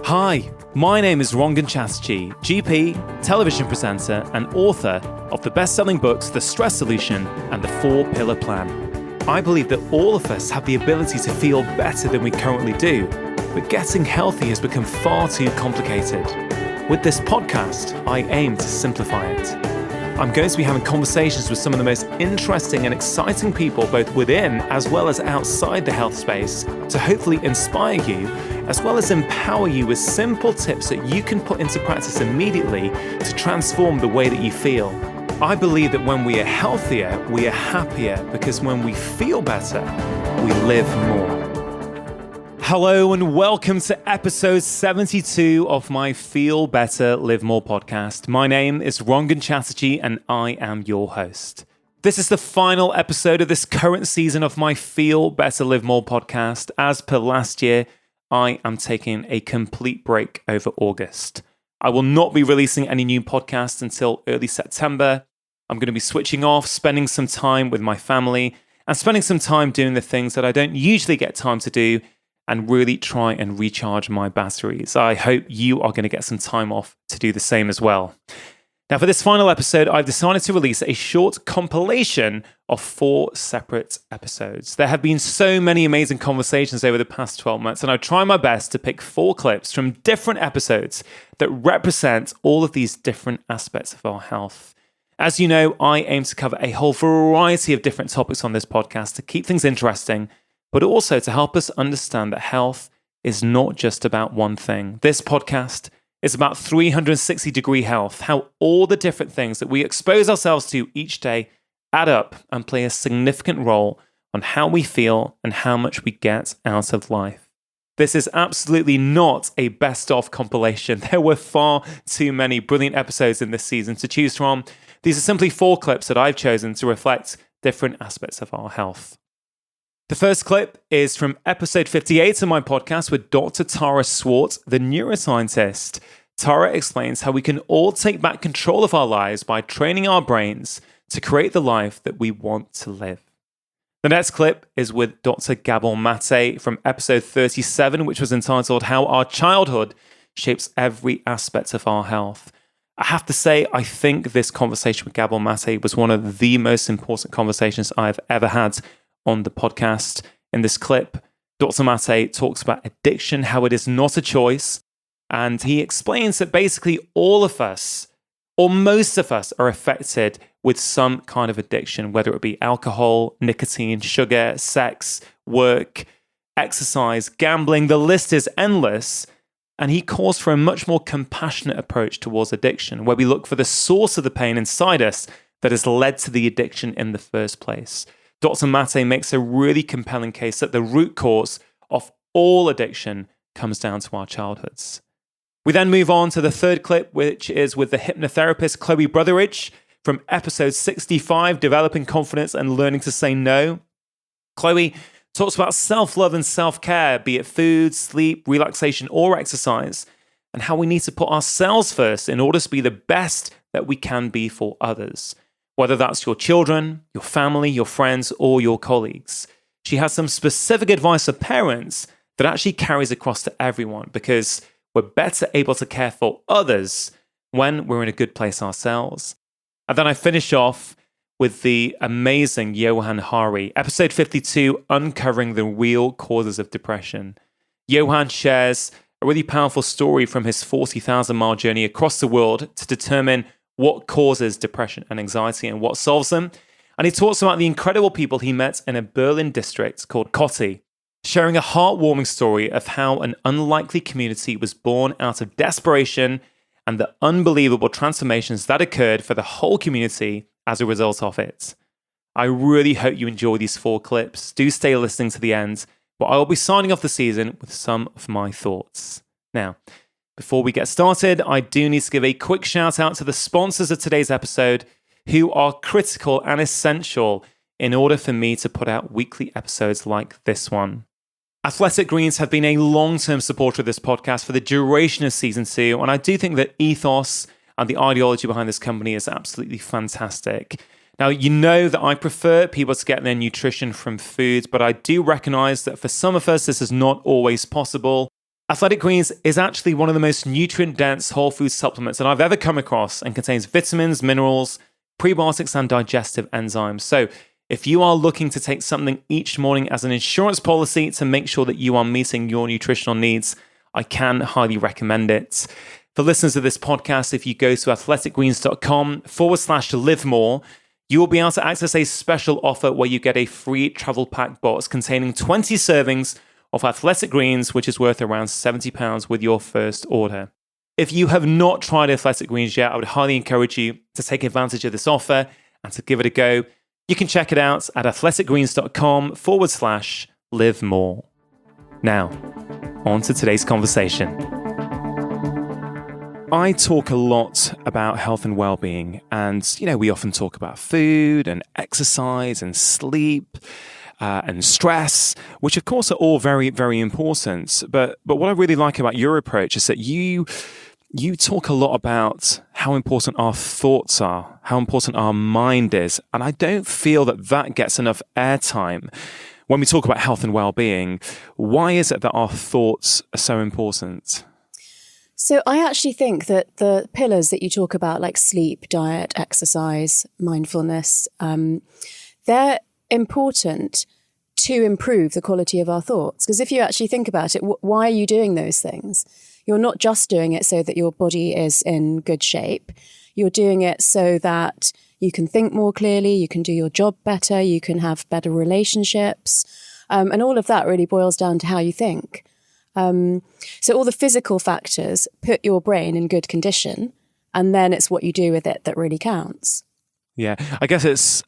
Hi, my name is Rangan Chatterjee, GP, television presenter, and author of the best-selling books The Stress Solution and The 4-Pillar Plan. I believe that all of us have the ability to feel better than we currently do, but getting healthy has become far too complicated. With this podcast, I aim to simplify it. I'm going to be having conversations with some of the most interesting and exciting people both within as well as outside the health space to hopefully inspire you as well as empower you with simple tips that you can put into practice immediately to transform the way that you feel. I believe that when we are healthier, we are happier because when we feel better, we live more. Hello and welcome to episode 72 of my Feel Better, Live More podcast. My name is Rangan Chatterjee and I am your host. This is the final episode of this current season of my Feel Better, Live More podcast. As per last year, I am taking a complete break over August. I will not be releasing any new podcasts until early September. I'm going to be switching off, spending some time with my family, and spending some time doing the things that I don't usually get time to do and really try and recharge my batteries. I hope you are going to get some time off to do the same as well. Now, for this final episode, I've decided to release a short compilation of 4 separate episodes. There have been so many amazing conversations over the past 12 months, and I try my best to pick 4 clips from different episodes that represent all of these different aspects of our health. As you know, I aim to cover a whole variety of different topics on this podcast to keep things interesting, but also to help us understand that health is not just about one thing. This podcast is about 360-degree health, how all the different things that we expose ourselves to each day add up and play a significant role on how we feel and how much we get out of life. This is absolutely not a best-of compilation. There were far too many brilliant episodes in this season to choose from. These are simply 4 clips that I've chosen to reflect different aspects of our health. The first clip is from episode 58 of my podcast with Dr. Tara Swart, the neuroscientist. Tara explains how we can all take back control of our lives by training our brains to create the life that we want to live. The next clip is with Dr. Gabor Mate from episode 37, which was entitled How Our Childhood Shapes Every Aspect of Our Health. I have to say, I think this conversation with Gabor Mate was one of the most important conversations I've ever had on the podcast. In this clip, Dr. Mate talks about addiction, how it is not a choice, and he explains that basically all of us, or most of us, are affected with some kind of addiction, whether it be alcohol, nicotine, sugar, sex, work, exercise, gambling. The list is endless, and he calls for a much more compassionate approach towards addiction, where we look for the source of the pain inside us that has led to the addiction in the first place. Dr. Mate makes a really compelling case that the root cause of all addiction comes down to our childhoods. We then move on to the third clip, which is with the hypnotherapist Chloe Brotheridge from episode 65, Developing Confidence and Learning to Say No. Chloe talks about self-love and self-care, be it food, sleep, relaxation, or exercise, and how we need to put ourselves first in order to be the best that we can be for others. Whether that's your children, your family, your friends, or your colleagues. She has some specific advice for parents that actually carries across to everyone because we're better able to care for others when we're in a good place ourselves. And then I finish off with the amazing Johann Hari, episode 52, Uncovering the Real Causes of Depression. Johann shares a really powerful story from his 40,000-mile journey across the world to determine what causes depression and anxiety and what solves them. And he talks about the incredible people he met in a Berlin district called Kotti, sharing a heartwarming story of how an unlikely community was born out of desperation and the unbelievable transformations that occurred for the whole community as a result of it. I really hope you enjoy these 4 clips. Do stay listening to the end, but I will be signing off the season with some of my thoughts. Now, before we get started, I do need to give a quick shout out to the sponsors of today's episode who are critical and essential in order for me to put out weekly episodes like this one. Athletic Greens have been a long-term supporter of this podcast for the duration of season 2, and I do think that ethos and the ideology behind this company is absolutely fantastic. Now, you know that I prefer people to get their nutrition from food, but I do recognize that for some of us, this is not always possible. Athletic Greens is actually one of the most nutrient-dense whole food supplements that I've ever come across and contains vitamins, minerals, prebiotics, and digestive enzymes. So if you are looking to take something each morning as an insurance policy to make sure that you are meeting your nutritional needs, I can highly recommend it. For listeners of this podcast, if you go to athleticgreens.com/live more, you will be able to access a special offer where you get a free travel pack box containing 20 servings of Athletic Greens, which is worth around £70 with your first order. If you have not tried Athletic Greens yet, I would highly encourage you to take advantage of this offer and to give it a go. You can check it out at athleticgreens.com/live more. Now, on to today's conversation. I talk a lot about health and well-being, and, we often talk about food and exercise and sleep, and stress, which of course are all very, very important. But what I really like about your approach is that you talk a lot about how important our thoughts are, how important our mind is. And I don't feel that gets enough airtime when we talk about health and well-being. Why is it that our thoughts are so important? So I actually think that the pillars that you talk about, like sleep, diet, exercise, mindfulness, they're important to improve the quality of our thoughts. Because if you actually think about it, why are you doing those things? You're not just doing it so that your body is in good shape. You're doing it so that you can think more clearly, you can do your job better, you can have better relationships. And all of that really boils down to how you think. So all the physical factors put your brain in good condition, and then it's what you do with it that really counts. Yeah, I guess it's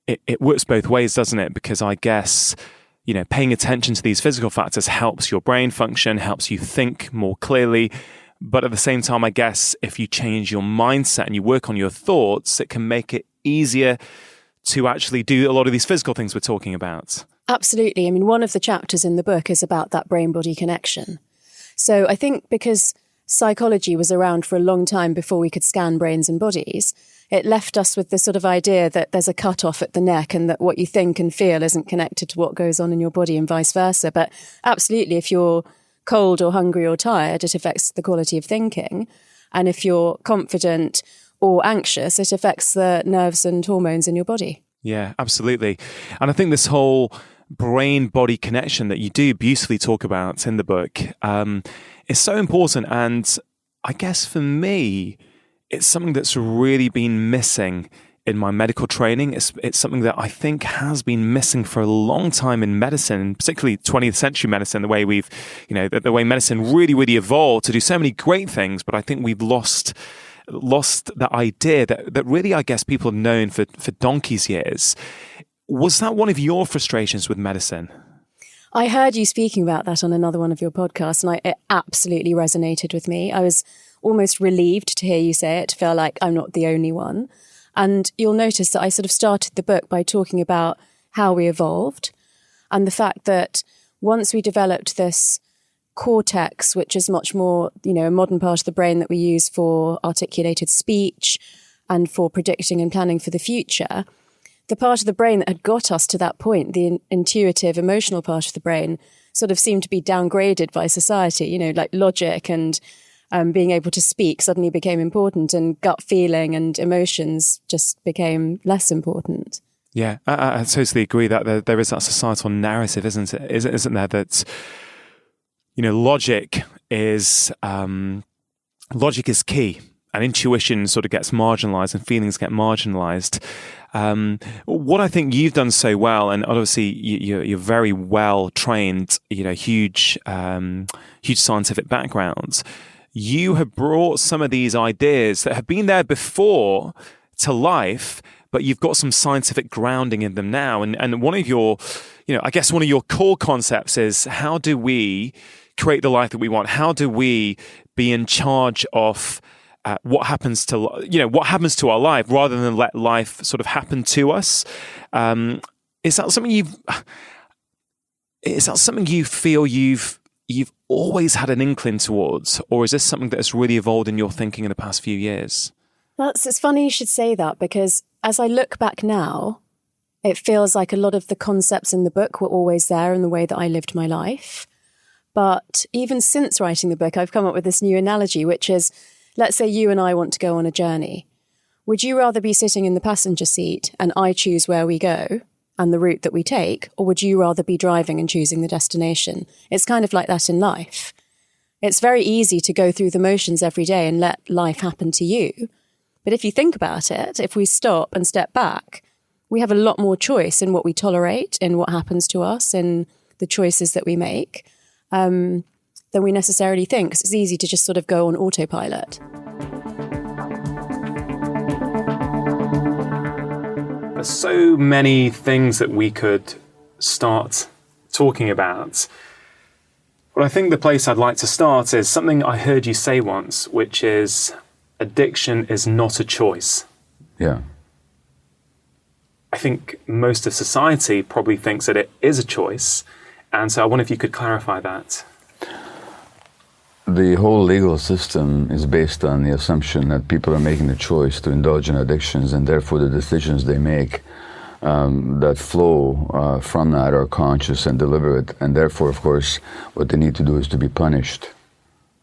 it works both ways, doesn't it? Because I guess, paying attention to these physical factors helps your brain function, helps you think more clearly. But at the same time, I guess if you change your mindset and you work on your thoughts, it can make it easier to actually do a lot of these physical things we're talking about. Absolutely. I mean, one of the chapters in the book is about that brain-body connection. So I think because psychology was around for a long time before we could scan brains and bodies, it left us with this sort of idea that there's a cut-off at the neck and that what you think and feel isn't connected to what goes on in your body and vice versa. But absolutely, if you're cold or hungry or tired, it affects the quality of thinking. And if you're confident or anxious, it affects the nerves and hormones in your body. Yeah, absolutely. And I think this whole brain-body connection that you do beautifully talk about in the book is so important. And I guess for me, it's something that's really been missing in my medical training. It's something that I think has been missing for a long time in medicine, particularly 20th century medicine, the way we've, the way medicine really, really evolved to do so many great things. But I think we've lost that idea that really, I guess, people have known for donkey's years. Was that one of your frustrations with medicine? I heard you speaking about that on another one of your podcasts, and it absolutely resonated with me. I was almost relieved to hear you say it, to feel like I'm not the only one. And you'll notice that I sort of started the book by talking about how we evolved and the fact that once we developed this cortex, which is much more, a modern part of the brain that we use for articulated speech and for predicting and planning for the future, the part of the brain that had got us to that point, the intuitive, emotional part of the brain, sort of seemed to be downgraded by society, like logic and being able to speak suddenly became important, and gut feeling and emotions just became less important. Yeah, I totally agree that there is that societal narrative, isn't it? Isn't there that, logic is key, and intuition sort of gets marginalized and feelings get marginalized. What I think you've done so well, and obviously you're very well trained, huge scientific backgrounds. You have brought some of these ideas that have been there before to life, but you've got some scientific grounding in them now. And one of your, I guess one of your core concepts is, how do we create the life that we want? How do we be in charge of what happens to our life, rather than let life sort of happen to us? Is that something you feel you've always had an inkling towards, or is this something that has really evolved in your thinking in the past few years? Well, it's funny you should say that, because as I look back now, it feels like a lot of the concepts in the book were always there in the way that I lived my life. But even since writing the book, I've come up with this new analogy, which is, let's say you and I want to go on a journey. Would you rather be sitting in the passenger seat and I choose where we go and the route that we take, or would you rather be driving and choosing the destination? It's kind of like that in life. It's very easy to go through the motions every day and let life happen to you. But if you think about it, if we stop and step back, we have a lot more choice in what we tolerate, in what happens to us, in the choices that we make, than we necessarily think. 'Cause it's easy to just sort of go on autopilot. There's so many things that we could start talking about. But I think the place I'd like to start is something I heard you say once, which is addiction is not a choice. Yeah. I think most of society probably thinks that it is a choice. And so I wonder if you could clarify that. The whole legal system is based on the assumption that people are making the choice to indulge in addictions, and therefore the decisions they make that flow from that are conscious and deliberate. And therefore, of course, what they need to do is to be punished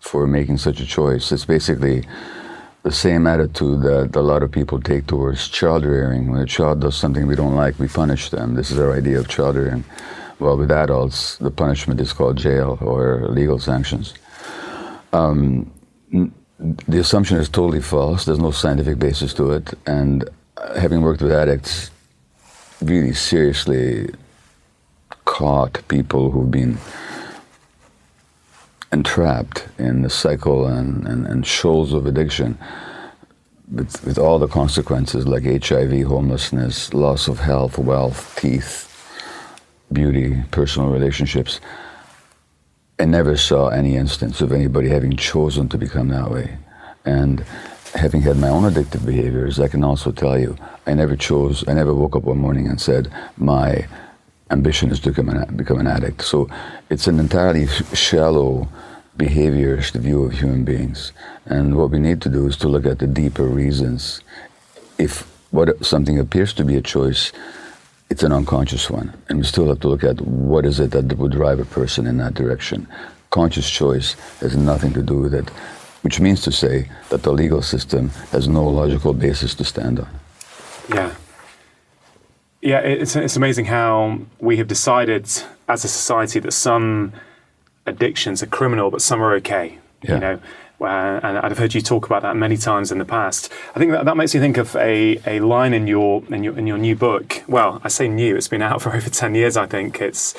for making such a choice. It's basically the same attitude that a lot of people take towards child rearing. When a child does something we don't like, we punish them. This is our idea of child rearing. Well, with adults, the punishment is called jail or legal sanctions. The assumption is totally false. There's no scientific basis to it. And having worked with addicts, really seriously caught people who've been entrapped in the cycle and shoals of addiction with all the consequences like HIV, homelessness, loss of health, wealth, teeth, beauty, personal relationships. I never saw any instance of anybody having chosen to become that way. And having had my own addictive behaviors, I can also tell you, I never woke up one morning and said, my ambition is to become an addict. So it's an entirely shallow behaviorist view of human beings. And what we need to do is to look at the deeper reasons. If something appears to be a choice, it's an unconscious one. And we still have to look at what is it that would drive a person in that direction. Conscious choice has nothing to do with it, which means to say that the legal system has no logical basis to stand on. Yeah. Yeah, it's amazing how we have decided as a society that some addictions are criminal, but some are okay. Yeah. You know, and I've heard you talk about that many times in the past. I think that makes me think of a line in your new book. Well, I say new; it's been out for over 10 years. I think it's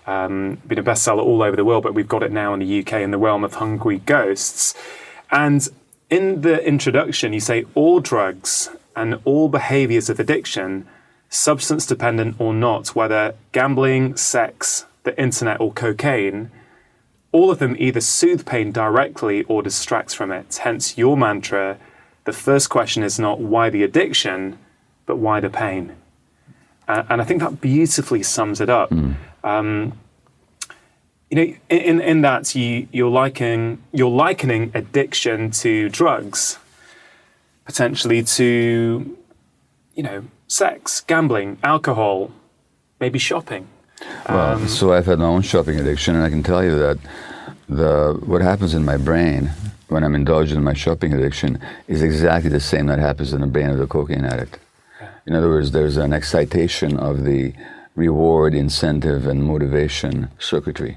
been a bestseller all over the world, but we've got it now in the UK in the realm of Hungry Ghosts. And in the introduction, you say all drugs and all behaviours of addiction, substance dependent or not, whether gambling, sex, the internet, or cocaine, all of them either soothe pain directly or distracts from it. Hence your mantra, the first question is not why the addiction, but why the pain. And I think that beautifully sums it up. You know, in that you're likening addiction to drugs, potentially to, you know, sex, gambling, alcohol, maybe shopping. Well, so I've had my own shopping addiction, and I can tell you that what happens in my brain when I'm indulged in my shopping addiction is exactly the same that happens in the brain of the cocaine addict. In other words, there's an excitation of the reward, incentive, and motivation circuitry.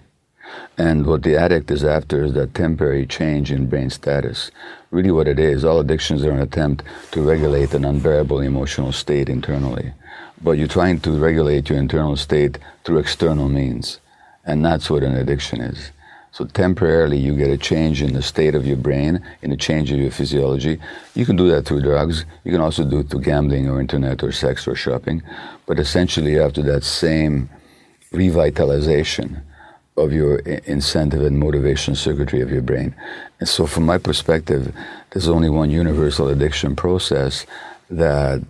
And what the addict is after is that temporary change in brain status. Really what it is, all addictions are an attempt to regulate an unbearable emotional state internally. But you're trying to regulate your internal state through external means. And that's what an addiction is. So temporarily you get a change in the state of your brain, in a change of your physiology. You can do that through drugs. You can also do it through gambling or internet or sex or shopping. But essentially after that same revitalization of your incentive and motivation circuitry of your brain. And so from my perspective, there's only one universal addiction process that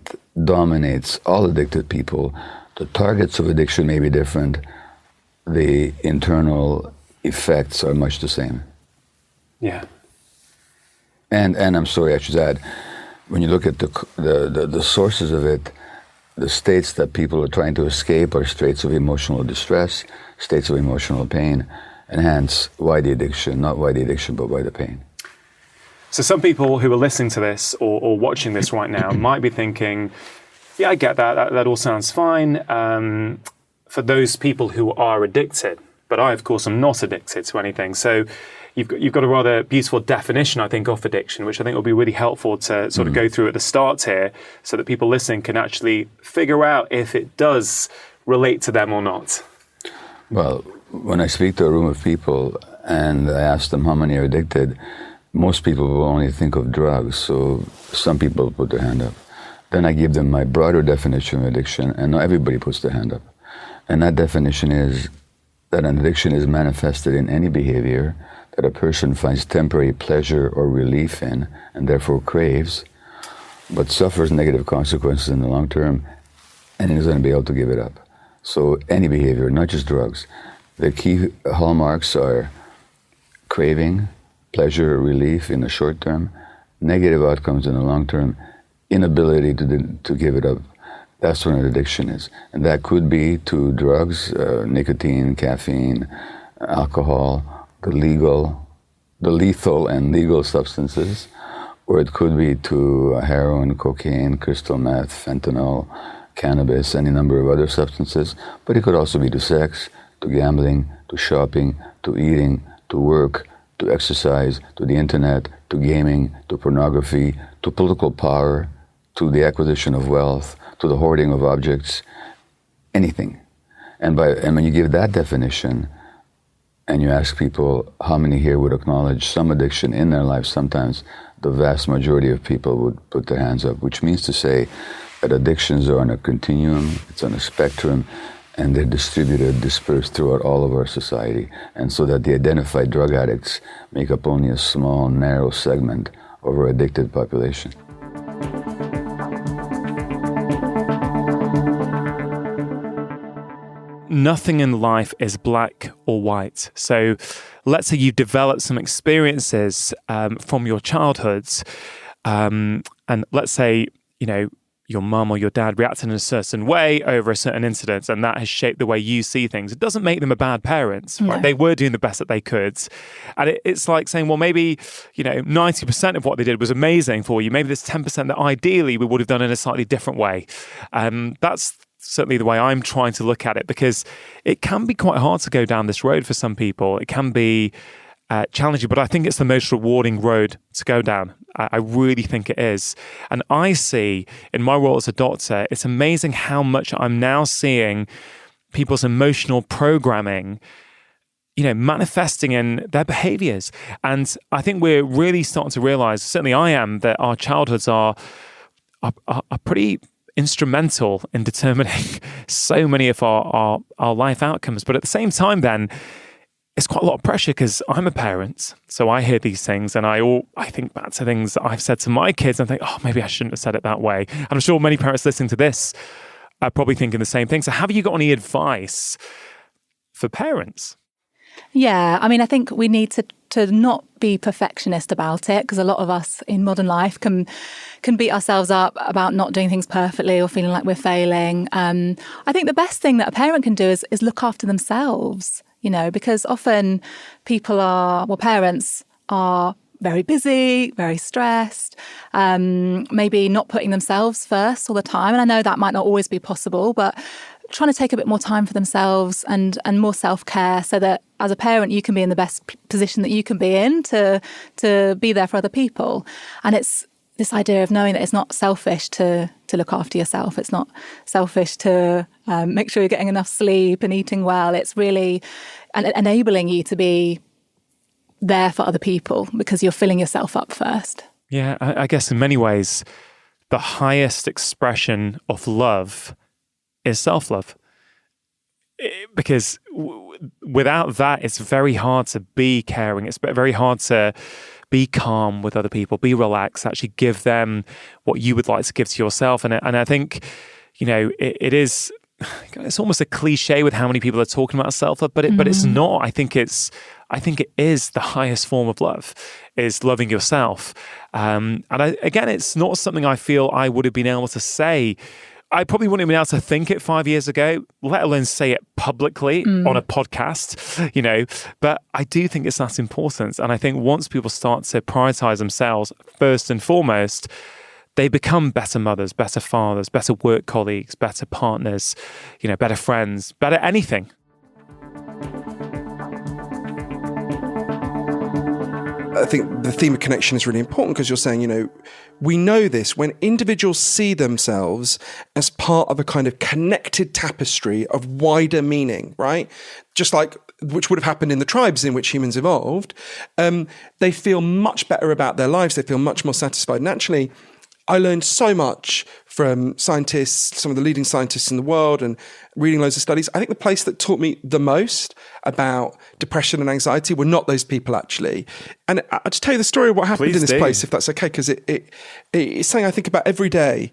dominates all addicted people. The targets of addiction may be different. The internal effects are much the same. Yeah. And I'm sorry, I should add, when you look at the sources of it, the states that people are trying to escape are states of emotional distress, states of emotional pain, And hence, why the addiction? Not why the addiction, but why the pain. So some people who are listening to this or watching this right now might be thinking, yeah, I get that. That all sounds fine for those people who are addicted. But I, of course, am not addicted to anything. So you've got a rather beautiful definition, I think, of addiction, which I think will be really helpful to sort of go through at the start here so that people listening can actually figure out if it does relate to them or not. Well, when I speak to a room of people and I ask them how many are addicted, most people will only think of drugs, so some people put their hand up. Then I give them my broader definition of addiction, and not everybody puts their hand up. And that definition is that an addiction is manifested in any behavior that a person finds temporary pleasure or relief in, and therefore craves, but suffers negative consequences in the long term, and is going to be able to give it up. So any behavior, not just drugs. The key hallmarks are craving, pleasure or relief in the short term, negative outcomes in the long term, inability to give it up. That's what an addiction is. And that could be to drugs, nicotine, caffeine, alcohol, the lethal and legal substances, or it could be to heroin, cocaine, crystal meth, fentanyl, cannabis, any number of other substances. But it could also be to sex, to gambling, to shopping, to eating, to work, to exercise, to the internet, to gaming, to pornography, to political power, to the acquisition of wealth, to the hoarding of objects, anything. And when you give that definition, and you ask people how many here would acknowledge some addiction in their life, sometimes the vast majority of people would put their hands up, which means to say that addictions are on a continuum, it's on a spectrum, and they're distributed, dispersed throughout all of our society. And so that the identified drug addicts make up only a small, narrow segment of our addicted population. Nothing in life is black or white. So let's say you develop some experiences from your childhoods, and let's say, your mum or your dad reacted in a certain way over a certain incident, and that has shaped the way you see things. It doesn't make them a bad parent, right? They were doing the best that they could. And it's like saying, well, maybe, 90% of what they did was amazing for you. Maybe there's 10% that ideally we would have done in a slightly different way. That's certainly the way I'm trying to look at it, because it can be quite hard to go down this road for some people. It can be challenging, but I think it's the most rewarding road to go down. I really think it is. And I see in my role as a doctor, it's amazing how much I'm now seeing people's emotional programming, manifesting in their behaviors. And I think we're really starting to realize, certainly I am, that our childhoods are pretty instrumental in determining so many of our life outcomes. But at the same time then, it's quite a lot of pressure because I'm a parent, so I hear these things and I think back to things that I've said to my kids and think, oh, maybe I shouldn't have said it that way. And I'm sure many parents listening to this are probably thinking the same thing. So have you got any advice for parents? Yeah, I think we need to not be perfectionist about it, because a lot of us in modern life can beat ourselves up about not doing things perfectly or feeling like we're failing. I think the best thing that a parent can do is look after themselves. Because often parents are very busy, very stressed, maybe not putting themselves first all the time. And I know that might not always be possible, but trying to take a bit more time for themselves and more self-care, so that as a parent, you can be in the best position that you can be in to be there for other people. And it's this idea of knowing that it's not selfish to look after yourself. It's not selfish to make sure you're getting enough sleep and eating well. It's really enabling you to be there for other people because you're filling yourself up first. Yeah, I guess in many ways, the highest expression of love is self-love. Because without that, it's very hard to be caring. It's very hard to be calm with other people, be relaxed, actually give them what you would like to give to yourself. And I think, it is, it's almost a cliche with how many people are talking about self-love, but it's not. I think it is the highest form of love, is loving yourself. Again, it's not something I feel I would have been able to say I probably wouldn't have been able to think it 5 years ago, let alone say it publicly on a podcast, you know. But I do think it's that important. And I think once people start to prioritize themselves first and foremost, they become better mothers, better fathers, better work colleagues, better partners, you know, better friends, better anything. I think the theme of connection is really important because you're saying, you know, we know this when individuals see themselves as part of a kind of connected tapestry of wider meaning, right? Just like which would have happened in the tribes in which humans evolved, they feel much better about their lives. They feel much more satisfied. And actually, I learned so much from scientists, some of the leading scientists in the world, and reading loads of studies. I think the place that taught me the most about depression and anxiety were not those people, actually. And I'll just tell you the story of what happened in this place, if that's okay, because it's something I think about every day.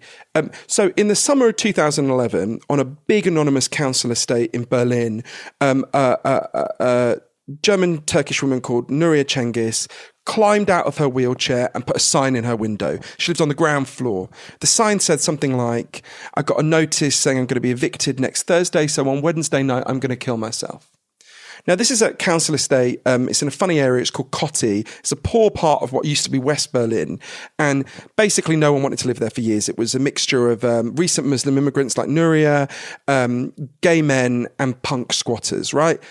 So in the summer of 2011, on a big anonymous council estate in Berlin, a German-Turkish woman called Nuria Cengiz climbed out of her wheelchair and put a sign in her window. She lives on the ground floor. The sign said something like, I got a notice saying I'm going to be evicted next Thursday, so on Wednesday night I'm going to kill myself. Now, this is a council estate. It's in a funny area. It's called Kotti. It's a poor part of what used to be West Berlin. And basically, no one wanted to live there for years. It was a mixture of recent Muslim immigrants like Nuria, gay men, and punk squatters, right?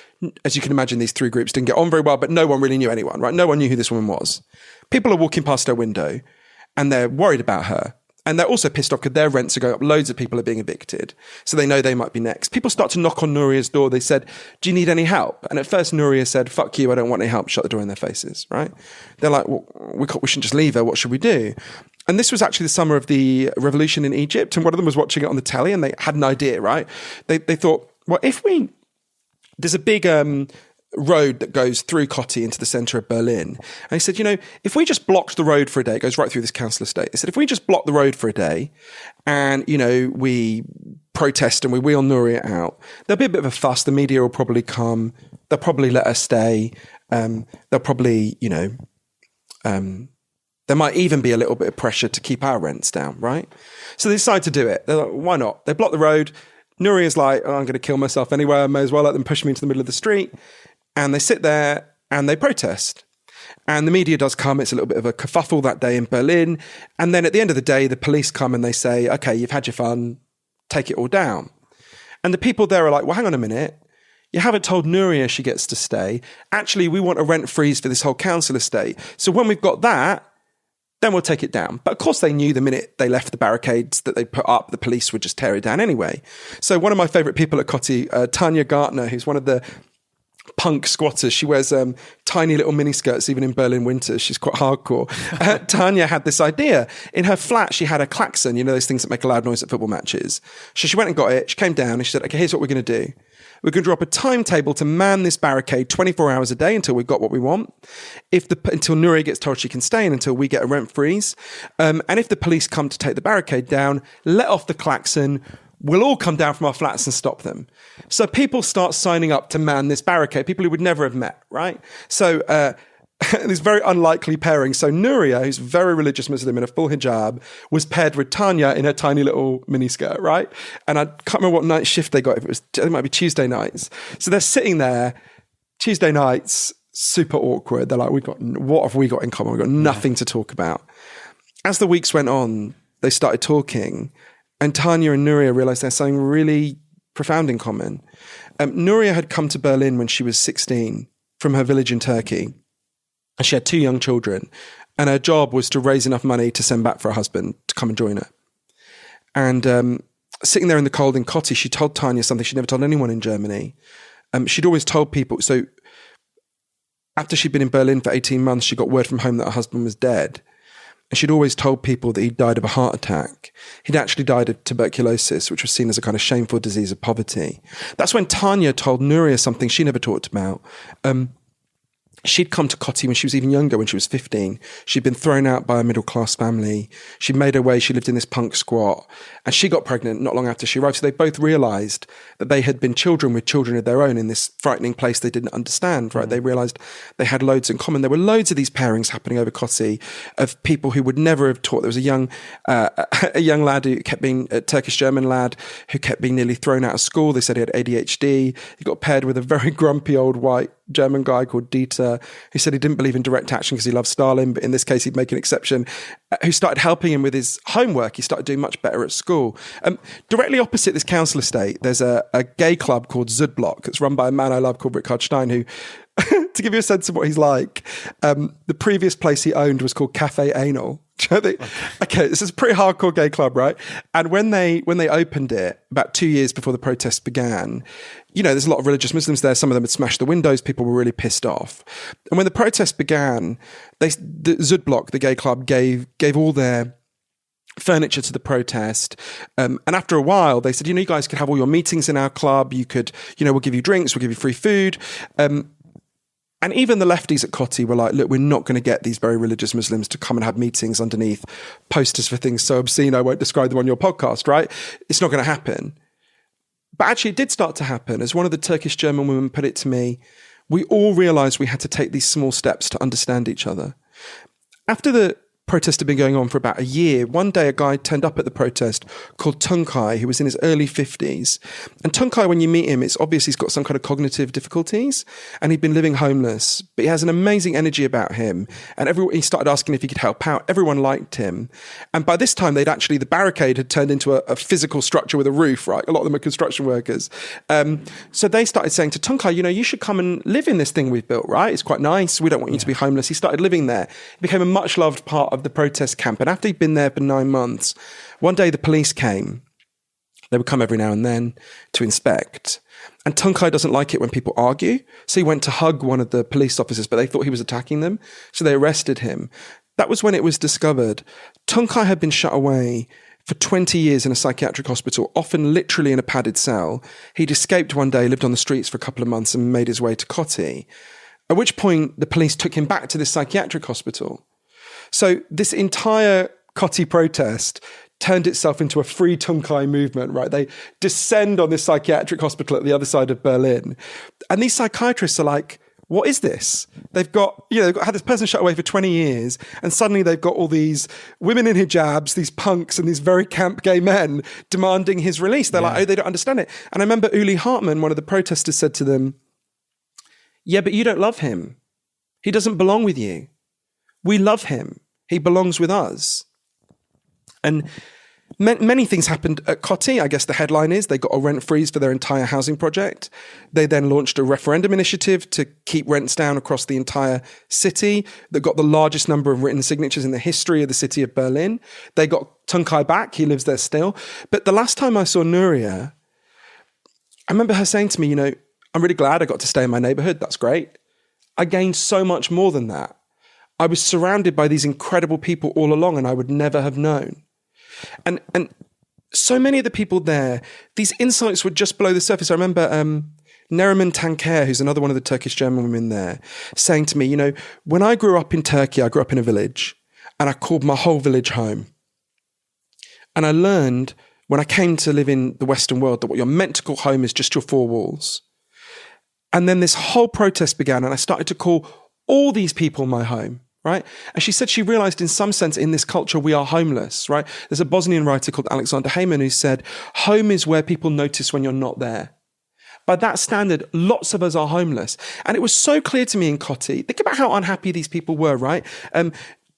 As you can imagine, these three groups didn't get on very well, but no one really knew anyone, right? No one knew who this woman was. People are walking past her window, and they're worried about her. And they're also pissed off because their rents are going up. Loads of people are being evicted. So they know they might be next. People start to knock on Nuria's door. They said, do you need any help? And at first Nuria said, fuck you, I don't want any help. Shut the door in their faces, right? They're like, well, we shouldn't just leave her. What should we do? And this was actually the summer of the revolution in Egypt. And one of them was watching it on the telly and they had an idea, right? They thought, well, there's a big road that goes through Kotti into the centre of Berlin. And he said, you know, if we just blocked the road for a day, it goes right through this council estate. They said, if we just block the road for a day and, you know, we protest and we wheel Nuria out, there'll be a bit of a fuss. The media will probably come. They'll probably let her stay. They'll probably, you know, there might even be a little bit of pressure to keep our rents down, right? So they decide to do it. They're like, why not? They block the road. Nuria's like, oh, I'm going to kill myself anyway. I may as well let them push me into the middle of the street. And they sit there and they protest. And the media does come. It's a little bit of a kerfuffle that day in Berlin. And then at the end of the day, the police come and they say, okay, you've had your fun, take it all down. And the people there are like, well, hang on a minute. You haven't told Nuria she gets to stay. Actually, we want a rent freeze for this whole council estate. So when we've got that, then we'll take it down. But of course they knew the minute they left the barricades that they put up, the police would just tear it down anyway. So one of my favourite people at Kotti, Tanya Gartner, who's one of the punk squatters. She wears tiny little miniskirts even in Berlin winters. She's quite hardcore. Tanya had this idea. In her flat, she had a klaxon, you know, those things that make a loud noise at football matches. So she went and got it. She came down and she said, okay, here's what we're going to do. We're going to drop a timetable to man this barricade 24 hours a day until we've got what we want. Until Nuria gets told she can stay and until we get a rent freeze. And if the police come to take the barricade down, let off the klaxon. We'll all come down from our flats and stop them. So people start signing up to man this barricade, people who would never have met, right? So this very unlikely pairing. So Nuria, who's a very religious Muslim in a full hijab, was paired with Tanya in her tiny little miniskirt, right? And I can't remember what night shift they got. It might be Tuesday nights. So they're sitting there, Tuesday nights, super awkward. They're like, what have we got in common? We've got nothing to talk about. As the weeks went on, they started talking. And Tanya and Nuria realised there's something really profound in common. Nuria had come to Berlin when she was 16 from her village in Turkey. And she had 2 young children. And her job was to raise enough money to send back for her husband to come and join her. And sitting there in the cold in Kotti, she told Tanya something she'd never told anyone in Germany. She'd always told people, so after she'd been in Berlin for 18 months, she got word from home that her husband was dead. And she'd always told people that he'd died of a heart attack. He'd actually died of tuberculosis, which was seen as a kind of shameful disease of poverty. That's when Tanya told Nuria something she never talked about. she'd come to Cotti when she was even younger, when she was 15. She'd been thrown out by a middle-class family. She made her way. She lived in this punk squat. And she got pregnant not long after she arrived. So they both realised that they had been children with children of their own in this frightening place they didn't understand, right? They realised they had loads in common. There were loads of these pairings happening over Cotti of people who would never have taught. There was a young lad who kept being, a Turkish-German lad, who kept being nearly thrown out of school. They said he had ADHD. He got paired with a very grumpy old white German guy called Dieter, who said he didn't believe in direct action because he loved Stalin, but in this case he'd make an exception, who started helping him with his homework. He started doing much better at school. Directly opposite this council estate, there's a gay club called Zudblock. It's run by a man I love called Richard Stein, who, to give you a sense of what he's like, the previous place he owned was called Cafe Anal. Okay, this is a pretty hardcore gay club, right? And when they opened it, about 2 years before the protests began, you know, there's a lot of religious Muslims there. Some of them had smashed the windows. People were really pissed off. And when the protests began, the Zudblock, the gay club, gave all their furniture to the protest. And after a while, they said, you know, you guys could have all your meetings in our club. You could, you know, we'll give you drinks, we'll give you free food. And even the lefties at Cotti were like, look, we're not going to get these very religious Muslims to come and have meetings underneath posters for things so obscene I won't describe them on your podcast, right? It's not going to happen. But actually, it did start to happen. As one of the Turkish-German women put it to me, we all realised we had to take these small steps to understand each other. After the protest had been going on for about a year, one day a guy turned up at the protest called Tunkai, who was in his early 50s. And Tunkai, when you meet him, it's obvious he's got some kind of cognitive difficulties and he'd been living homeless, but he has an amazing energy about him. And he started asking if he could help out. Everyone liked him. And by this time, the barricade had turned into a physical structure with a roof, right? A lot of them are construction workers. So they started saying to Tunkai, you know, you should come and live in this thing we've built, right? It's quite nice. We don't want you to be homeless. He started living there. He became a much loved part of the protest camp. And after he'd been there for 9 months, one day the police came. They would come every now and then to inspect. And Tunkai doesn't like it when people argue. So he went to hug one of the police officers, but they thought he was attacking them. So they arrested him. That was when it was discovered. Tunkai had been shut away for 20 years in a psychiatric hospital, often literally in a padded cell. He'd escaped one day, lived on the streets for a couple of months and made his way to Cotti. At which point the police took him back to this psychiatric hospital. So this entire Cotti protest turned itself into a free Tunkai movement, right? They descend on this psychiatric hospital at the other side of Berlin. And these psychiatrists are like, what is this? They've had this person shut away for 20 years, and suddenly they've got all these women in hijabs, these punks, and these very camp gay men demanding his release. They're like, oh, they don't understand it. And I remember Uli Hartmann, one of the protesters, said to them, yeah, but you don't love him. He doesn't belong with you. We love him. He belongs with us. And many things happened at Cotti. I guess the headline is they got a rent freeze for their entire housing project. They then launched a referendum initiative to keep rents down across the entire city that got the largest number of written signatures in the history of the city of Berlin. They got Tunkai back. He lives there still. But the last time I saw Nuria, I remember her saying to me, you know, I'm really glad I got to stay in my neighborhood. That's great. I gained so much more than that. I was surrounded by these incredible people all along, and I would never have known. And so many of the people there, these insights would just below the surface. I remember Neriman Tanker, who's another one of the Turkish-German women there, saying to me, you know, when I grew up in Turkey, I grew up in a village, and I called my whole village home. And I learned when I came to live in the Western world that what you're meant to call home is just your four walls. And then this whole protest began, and I started to call all these people my home. Right? And she said she realized in some sense in this culture we are homeless, right? There's a Bosnian writer called Alexander Heyman who said, home is where people notice when you're not there. By that standard, lots of us are homeless. And it was so clear to me in Cotti. Think about how unhappy these people were, right?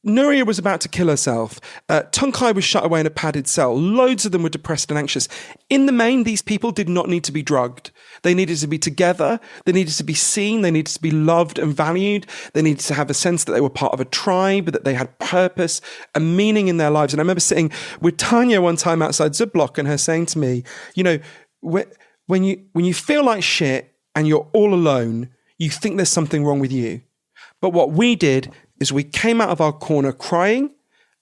Nuria was about to kill herself. Tunkai was shut away in a padded cell. Loads of them were depressed and anxious. In the main, these people did not need to be drugged. They needed to be together. They needed to be seen. They needed to be loved and valued. They needed to have a sense that they were part of a tribe, that they had purpose and meaning in their lives. And I remember sitting with Tanya one time outside Zudblock and her saying to me, you know, when you feel like shit and you're all alone, you think there's something wrong with you. But what we did is we came out of our corner crying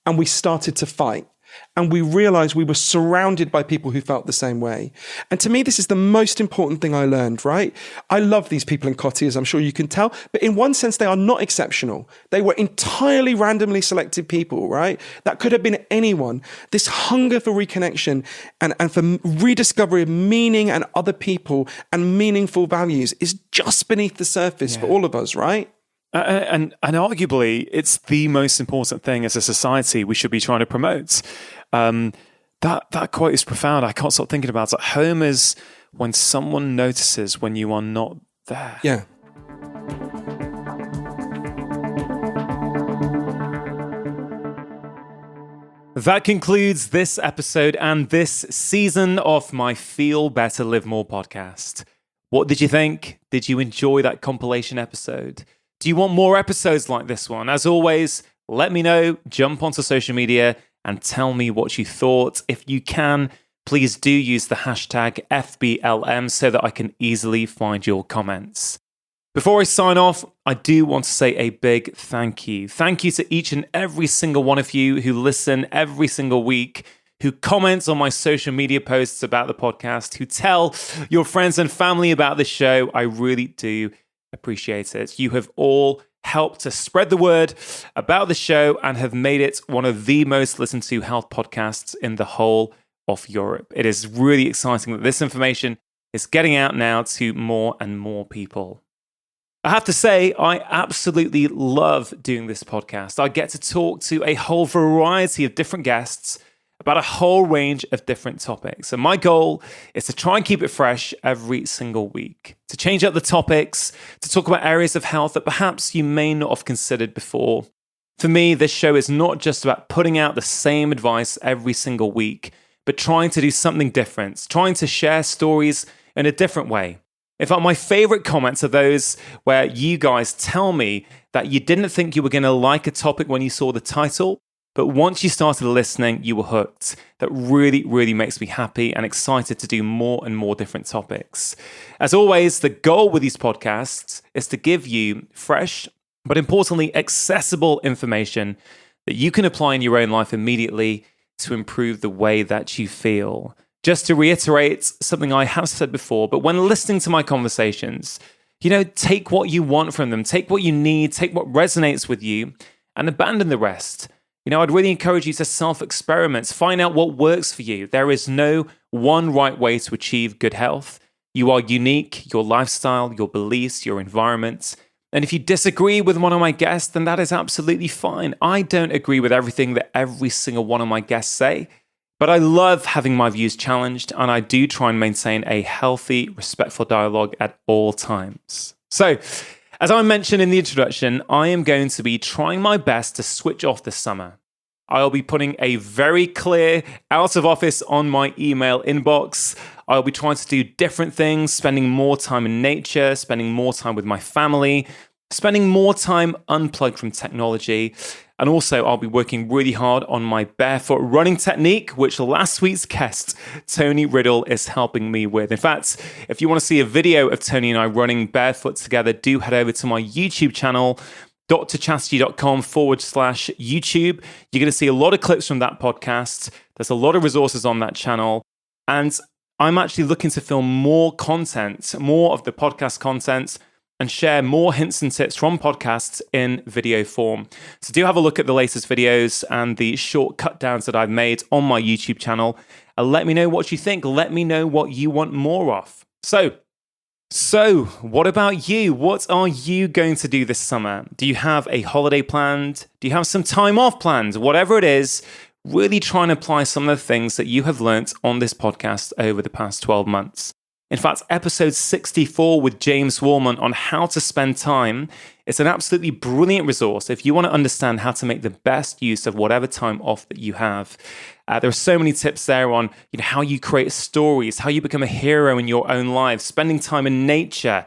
and we started to fight. And we realized we were surrounded by people who felt the same way. And to me, this is the most important thing I learned, right? I love these people in Coty, as I'm sure you can tell, but in one sense, they are not exceptional. They were entirely randomly selected people, right? That could have been anyone. This hunger for reconnection and for rediscovery of meaning and other people and meaningful values is just beneath the surface for all of us, right? And arguably, it's the most important thing as a society we should be trying to promote. That quote is profound. I can't stop thinking about it. Home is when someone notices when you are not there. Yeah. That concludes this episode and this season of my Feel Better, Live More podcast. What did you think? Did you enjoy that compilation episode? Do you want more episodes like this one? As always, let me know, jump onto social media and tell me what you thought. If you can, please do use the hashtag FBLM so that I can easily find your comments. Before I sign off, I do want to say a big thank you. Thank you to each and every single one of you who listen every single week, who comments on my social media posts about the podcast, who tell your friends and family about the show. I really do appreciate it. You have all helped to spread the word about the show and have made it one of the most listened to health podcasts in the whole of Europe. It is really exciting that this information is getting out now to more and more people. I have to say, I absolutely love doing this podcast. I get to talk to a whole variety of different guests about a whole range of different topics. And my goal is to try and keep it fresh every single week, to change up the topics, to talk about areas of health that perhaps you may not have considered before. For me, this show is not just about putting out the same advice every single week, but trying to do something different, trying to share stories in a different way. In fact, my favorite comments are those where you guys tell me that you didn't think you were going to like a topic when you saw the title, but once you started listening, you were hooked. That really, really makes me happy and excited to do more and more different topics. As always, the goal with these podcasts is to give you fresh, but importantly, accessible information that you can apply in your own life immediately to improve the way that you feel. Just to reiterate something I have said before, but when listening to my conversations, take what you want from them, take what you need, take what resonates with you, and abandon the rest. I'd really encourage you to self-experiment, find out what works for you. There is no one right way to achieve good health. You are unique, your lifestyle, your beliefs, your environment. And if you disagree with one of my guests, then that is absolutely fine. I don't agree with everything that every single one of my guests say, but I love having my views challenged, and I do try and maintain a healthy, respectful dialogue at all times. So, as I mentioned in the introduction, I am going to be trying my best to switch off this summer. I'll be putting a very clear out of office on my email inbox. I'll be trying to do different things, spending more time in nature, spending more time with my family, spending more time unplugged from technology. And also, I'll be working really hard on my barefoot running technique, which last week's guest, Tony Riddle, is helping me with. In fact, if you want to see a video of Tony and I running barefoot together, do head over to my YouTube channel, drchatterjee.com/YouTube. You're going to see a lot of clips from that podcast. There's a lot of resources on that channel. And I'm actually looking to film more content, more of the podcast content, and share more hints and tips from podcasts in video form. So do have a look at the latest videos and the short cut downs that I've made on my YouTube channel. And let me know what you think. Let me know what you want more of. So what about you? What are you going to do this summer? Do you have a holiday planned? Do you have some time off planned? Whatever it is, really try and apply some of the things that you have learnt on this podcast over the past 12 months. In fact, episode 64 with James Warman on how to spend time is an absolutely brilliant resource if you want to understand how to make the best use of whatever time off that you have. There are so many tips there on how you create stories, how you become a hero in your own life, spending time in nature,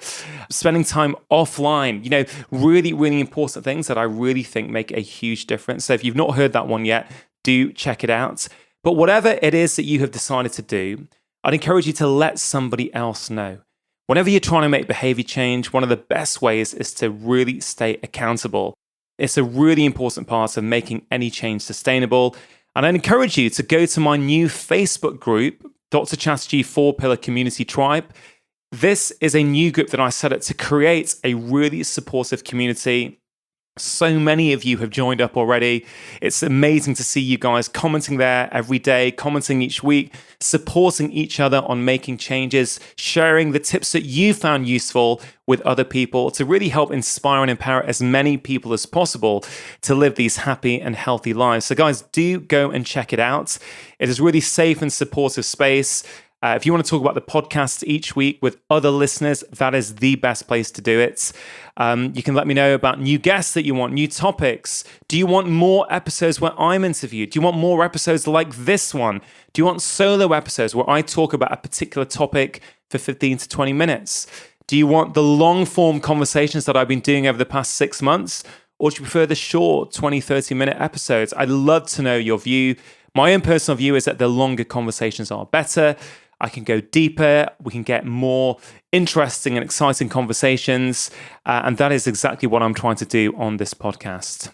spending time offline, really, really important things that I really think make a huge difference. So if you've not heard that one yet, do check it out. But whatever it is that you have decided to do, I'd encourage you to let somebody else know. Whenever you're trying to make behavior change, one of the best ways is to really stay accountable. It's a really important part of making any change sustainable. And I encourage you to go to my new Facebook group, Dr. Chatterjee 4-Pillar Community Tribe. This is a new group that I set up to create a really supportive community. So many of you have joined up already. It's amazing to see you guys commenting there every day, commenting each week, supporting each other on making changes, sharing the tips that you found useful with other people to really help inspire and empower as many people as possible to live these happy and healthy lives. So guys, do go and check it out. It is really safe and supportive space. If you want to talk about the podcast each week with other listeners, that is the best place to do it. You can let me know about new guests that you want, new topics. Do you want more episodes where I'm interviewed? Do you want more episodes like this one? Do you want solo episodes where I talk about a particular topic for 15 to 20 minutes? Do you want the long form conversations that I've been doing over the past 6 months? Or do you prefer the short 20, 30-minute episodes? I'd love to know your view. My own personal view is that the longer conversations are better. I can go deeper, we can get more interesting and exciting conversations, and that is exactly what I'm trying to do on this podcast.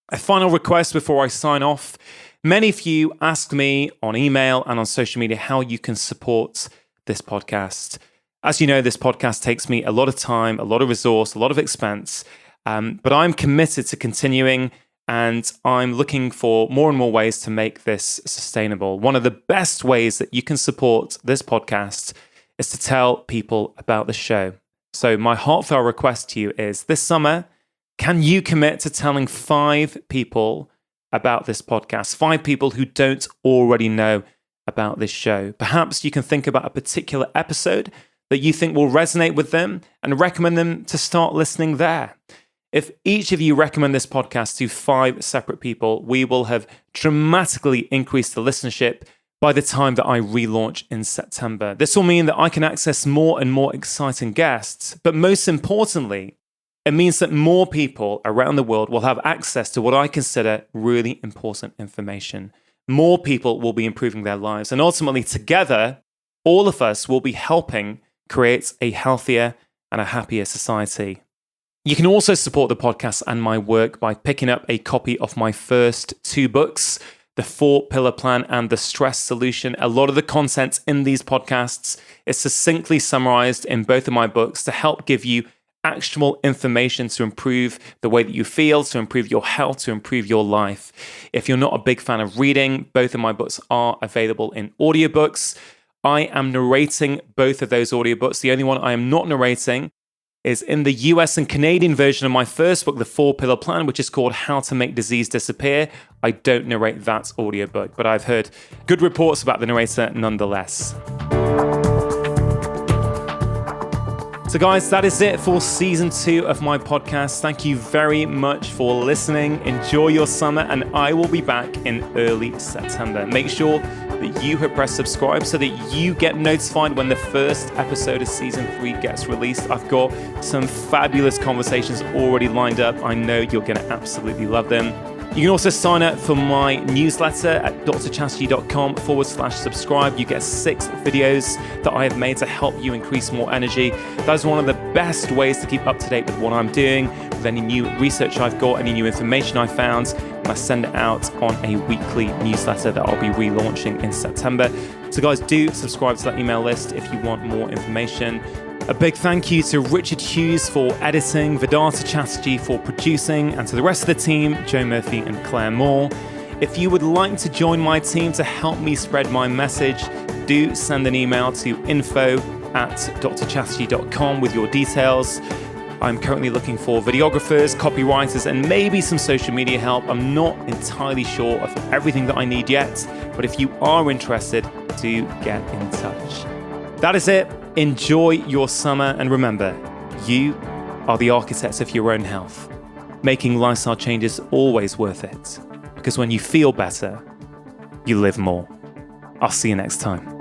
A final request before I sign off. Many of you ask me on email and on social media how you can support this podcast. As you know, this podcast takes me a lot of time, a lot of resource, a lot of expense, but I'm committed to continuing. And I'm looking for more and more ways to make this sustainable. One of the best ways that you can support this podcast is to tell people about the show. So my heartfelt request to you is this summer, can you commit to telling 5 people about this podcast? 5 people who don't already know about this show. Perhaps you can think about a particular episode that you think will resonate with them and recommend them to start listening there. If each of you recommend this podcast to 5 separate people, we will have dramatically increased the listenership by the time that I relaunch in September. This will mean that I can access more and more exciting guests, but most importantly, it means that more people around the world will have access to what I consider really important information. More people will be improving their lives, and ultimately together, all of us will be helping create a healthier and a happier society. You can also support the podcast and my work by picking up a copy of my first 2 books, The 4-Pillar Plan and The Stress Solution. A lot of the content in these podcasts is succinctly summarized in both of my books to help give you actionable information to improve the way that you feel, to improve your health, to improve your life. If you're not a big fan of reading, both of my books are available in audiobooks. I am narrating both of those audiobooks. The only one I am not narrating is in the US and Canadian version of my first book, The 4-Pillar Plan, which is called How to Make Disease Disappear. I don't narrate that audiobook, but I've heard good reports about the narrator nonetheless. So guys, that is it for season 2 of my podcast. Thank you very much for listening. Enjoy your summer, and I will be back in early September. Make sure that you have pressed subscribe so that you get notified when the first episode of season 3 gets released. I've got some fabulous conversations already lined up. I know you're going to absolutely love them. You can also sign up for my newsletter at drchatterjee.com/subscribe. You get 6 videos that I have made to help you increase more energy. That is one of the best ways to keep up to date with what I'm doing, with any new research I've got, any new information I found, and I send it out on a weekly newsletter that I'll be relaunching in September. So guys, do subscribe to that email list if you want more information. A big thank you to Richard Hughes for editing, Vedanta Chatterjee for producing, and to the rest of the team, Joe Murphy and Claire Moore. If you would like to join my team to help me spread my message, do send an email to info@drchatterjee.com with your details. I'm currently looking for videographers, copywriters, and maybe some social media help. I'm not entirely sure of everything that I need yet, but if you are interested, do get in touch. That is it. Enjoy your summer, and remember, you are the architects of your own health. Making lifestyle changes always worth it, because when you feel better, you live more. I'll see you next time.